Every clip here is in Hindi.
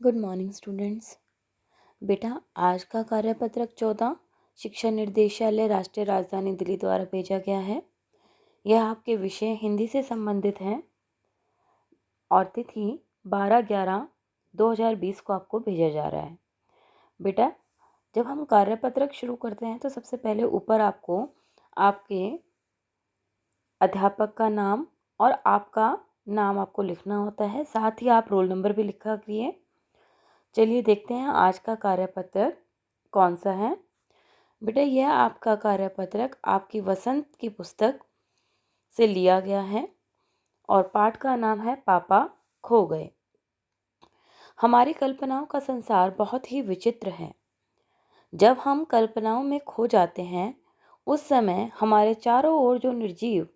Good morning students. बेटा, आज का कार्यपत्रक 14 शिक्षा निर्देशालय राष्ट्रीय राजधानी दिल्ली द्वारा भेजा गया है। यह आपके विषय हिंदी से संबंधित है और तिथि 12/11/2020 को आपको भेजा जा रहा है। बेटा, जब हम कार्यपत्रक शुरू करते हैं तो सबसे पहले ऊपर आपको आपके अध्यापक का नाम और आपका नाम आपको लिखना होता है। साथ ही आप रोल नंबर भी लिखा करिए। चलिए देखते हैं आज का कार्यपत्रक कौन सा है। बेटा, यह आपका कार्यपत्रक आपकी वसंत की पुस्तक से लिया गया है और पाठ का नाम है पापा खो गए। हमारी कल्पनाओं का संसार बहुत ही विचित्र है। जब हम कल्पनाओं में खो जाते हैं उस समय हमारे चारों ओर जो निर्जीव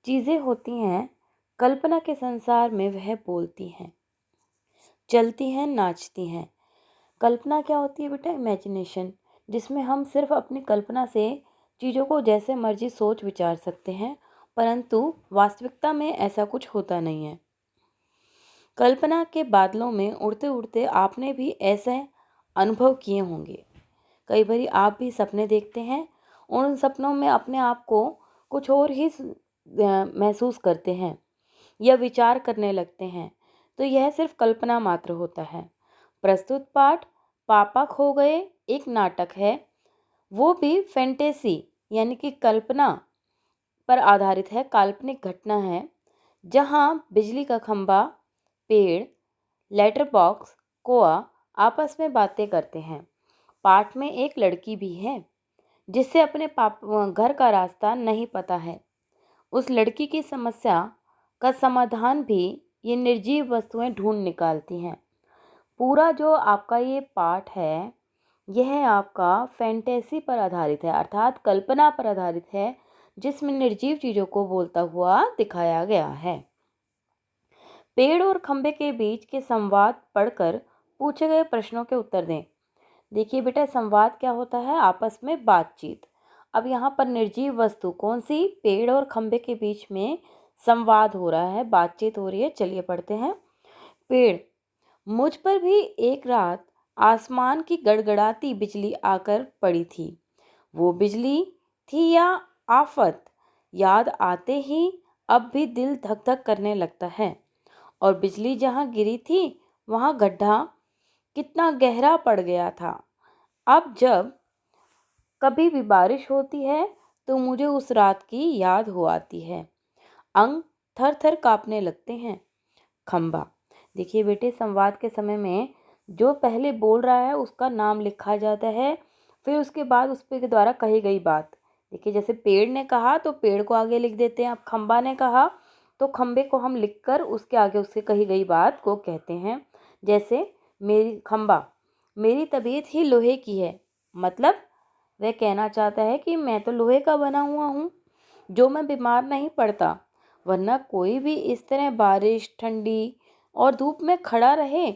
चीज़ें होती हैं, कल्पना के संसार में वह बोलती हैं, चलती हैं, नाचती हैं। कल्पना क्या होती है बेटा? इमेजिनेशन, जिसमें हम सिर्फ अपनी कल्पना से चीज़ों को जैसे मर्जी सोच विचार सकते हैं, परंतु वास्तविकता में ऐसा कुछ होता नहीं है। कल्पना के बादलों में उड़ते उड़ते आपने भी ऐसे अनुभव किए होंगे। कई बार आप भी सपने देखते हैं, उन सपनों में अपने आप को कुछ और ही महसूस करते हैं या विचार करने लगते हैं, तो यह सिर्फ कल्पना मात्र होता है। प्रस्तुत पाठ पापा खो गए एक नाटक है, वो भी फैंटेसी यानी कि कल्पना पर आधारित है, काल्पनिक घटना है, जहां बिजली का खंभा, पेड़, लेटर बॉक्स, कोआ आपस में बातें करते हैं। पाठ में एक लड़की भी है जिससे अपने घर का रास्ता नहीं पता है। उस लड़की की समस्या का समाधान भी ये निर्जीव वस्तुएं ढूंढ निकालती हैं। पूरा जो आपका ये पाठ है, यह आपका फैंटेसी पर आधारित है, अर्थात कल्पना पर आधारित है, जिसमें निर्जीव चीज़ों को बोलता हुआ दिखाया गया है। पेड़ और खंबे के बीच के संवाद पढ़कर पूछे गए प्रश्नों के उत्तर दें। देखिए बेटा, संवाद क्या होता है? आपस में बातचीत। अब यहाँ पर निर्जीव वस्तु कौन सी? पेड़ और खंबे के बीच में संवाद हो रहा है, बातचीत हो रही है। चलिए पढ़ते हैं। पेड़: मुझ पर भी एक रात आसमान की गड़गड़ाती बिजली आकर पड़ी थी। वो बिजली थी या आफत, याद आते ही अब भी दिल धक धक करने लगता है। और बिजली जहाँ गिरी थी वहाँ गड्ढा कितना गहरा पड़ गया था। अब जब कभी भी बारिश होती है तो मुझे उस रात की याद हो आती है। अंग थर थर कांपने लगते हैं। खंबा: देखिए बेटे, संवाद के समय में जो पहले बोल रहा है उसका नाम लिखा जाता है, फिर उसके बाद उसके द्वारा कही गई बात। देखिए, जैसे पेड़ ने कहा तो पेड़ को आगे लिख देते हैं। अब खंबा ने कहा तो खंबे को हम लिखकर उसके आगे उससे कही गई बात को कहते हैं। जैसे मेरी तबीयत ही लोहे की है, मतलब वह कहना चाहता है कि मैं तो लोहे का बना हुआ हूँ, जो मैं बीमार नहीं पड़ता, वरना कोई भी इस तरह बारिश, ठंडी और धूप में खड़ा रहे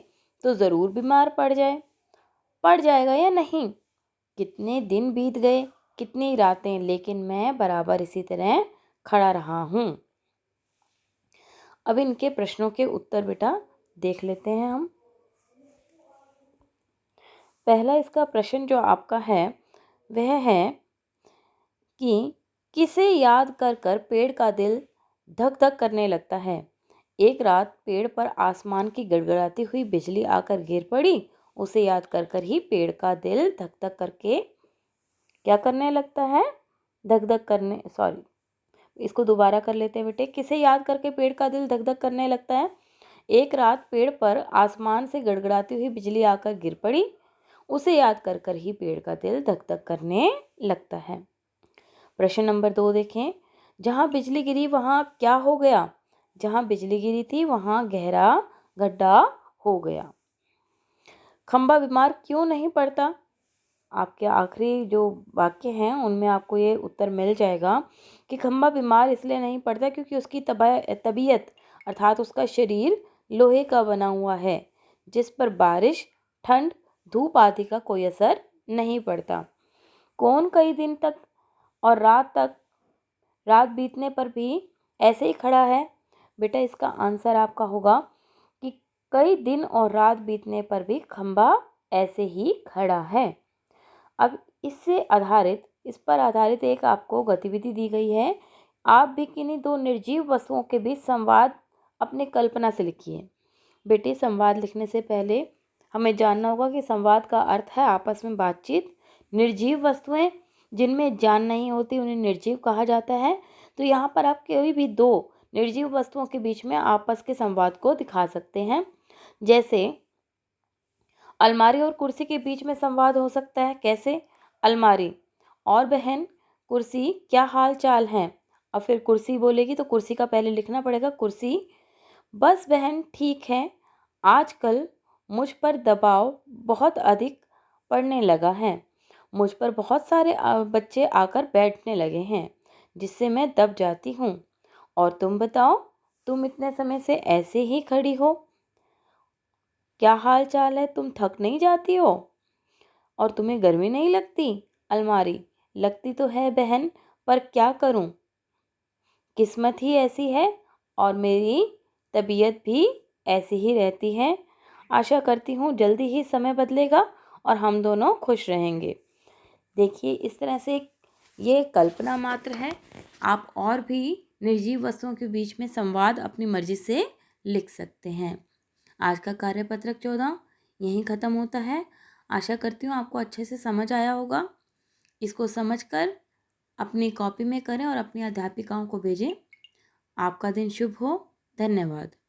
तो ज़रूर बीमार पड़ जाएगा या नहीं। कितने दिन बीत गए, कितनी रातें, लेकिन मैं बराबर इसी तरह खड़ा रहा हूँ। अब इनके प्रश्नों के उत्तर बेटा देख लेते हैं हम। पहला इसका प्रश्न जो आपका है वह है कि किसे याद कर कर पेड़ का दिल धक धक करने लगता है। एक रात पेड़ पर आसमान की गड़गड़ाती हुई बिजली आकर गिर पड़ी, उसे याद कर कर ही पेड़ का दिल धक धक करके क्या करने लगता है? धक धक करने, सॉरी, इसको दोबारा कर लेते हैं बेटे। किसे याद करके पेड़ का दिल धक धक करने लगता है? एक रात पेड़ पर आसमान से गड़गड़ाती हुई बिजली आकर गिर पड़ी, उसे याद कर कर ही पेड़ का दिल धक धक करने लगता है। प्रश्न नंबर 2 देखें। जहाँ बिजली गिरी वहाँ क्या हो गया? जहाँ बिजली गिरी थी वहाँ गहरा गड्ढा हो गया। खंबा बीमार क्यों नहीं पड़ता? आपके आखिरी जो वाक्य हैं उनमें आपको ये उत्तर मिल जाएगा कि खंबा बीमार इसलिए नहीं पड़ता क्योंकि उसकी तबीयत अर्थात उसका शरीर लोहे का बना हुआ है, जिस पर बारिश, ठंड, धूप आदि का कोई असर नहीं पड़ता। कौन कई दिन तक और रात बीतने पर भी ऐसे ही खड़ा है? बेटा, इसका आंसर आपका होगा कि कई दिन और रात बीतने पर भी खंभा ऐसे ही खड़ा है। अब इस पर आधारित एक आपको गतिविधि दी गई है। आप भी किन्हीं दो निर्जीव वस्तुओं के बीच संवाद अपनी कल्पना से लिखिए। बेटे, संवाद लिखने से पहले हमें जानना होगा कि संवाद का अर्थ है आपस में बातचीत। निर्जीव वस्तुएं जिनमें जान नहीं होती उन्हें निर्जीव कहा जाता है। तो यहाँ पर आप कोई भी दो निर्जीव वस्तुओं के बीच में आपस के संवाद को दिखा सकते हैं। जैसे अलमारी और कुर्सी के बीच में संवाद हो सकता है। कैसे? अलमारी, और बहन कुर्सी, क्या हाल चाल है? और फिर कुर्सी बोलेगी तो कुर्सी का पहले लिखना पड़ेगा कुर्सी, बस बहन ठीक है। आजकल मुझ पर दबाव बहुत अधिक पड़ने लगा है। मुझ पर बहुत सारे बच्चे आकर बैठने लगे हैं जिससे मैं दब जाती हूँ। और तुम बताओ, तुम इतने समय से ऐसे ही खड़ी हो, क्या हाल चाल है? तुम थक नहीं जाती हो? और तुम्हें गर्मी नहीं लगती? अलमारी, लगती तो है बहन, पर क्या करूं, किस्मत ही ऐसी है और मेरी तबीयत भी ऐसी ही रहती है। आशा करती हूँ जल्दी ही समय बदलेगा और हम दोनों खुश रहेंगे। देखिए, इस तरह से ये कल्पना मात्र है। आप और भी निर्जीव वस्तुओं के बीच में संवाद अपनी मर्जी से लिख सकते हैं। आज का कार्यपत्रक 14 यहीं ख़त्म होता है। आशा करती हूँ आपको अच्छे से समझ आया होगा। इसको समझकर अपनी कॉपी में करें और अपनी अध्यापिकाओं को भेजें। आपका दिन शुभ हो। धन्यवाद।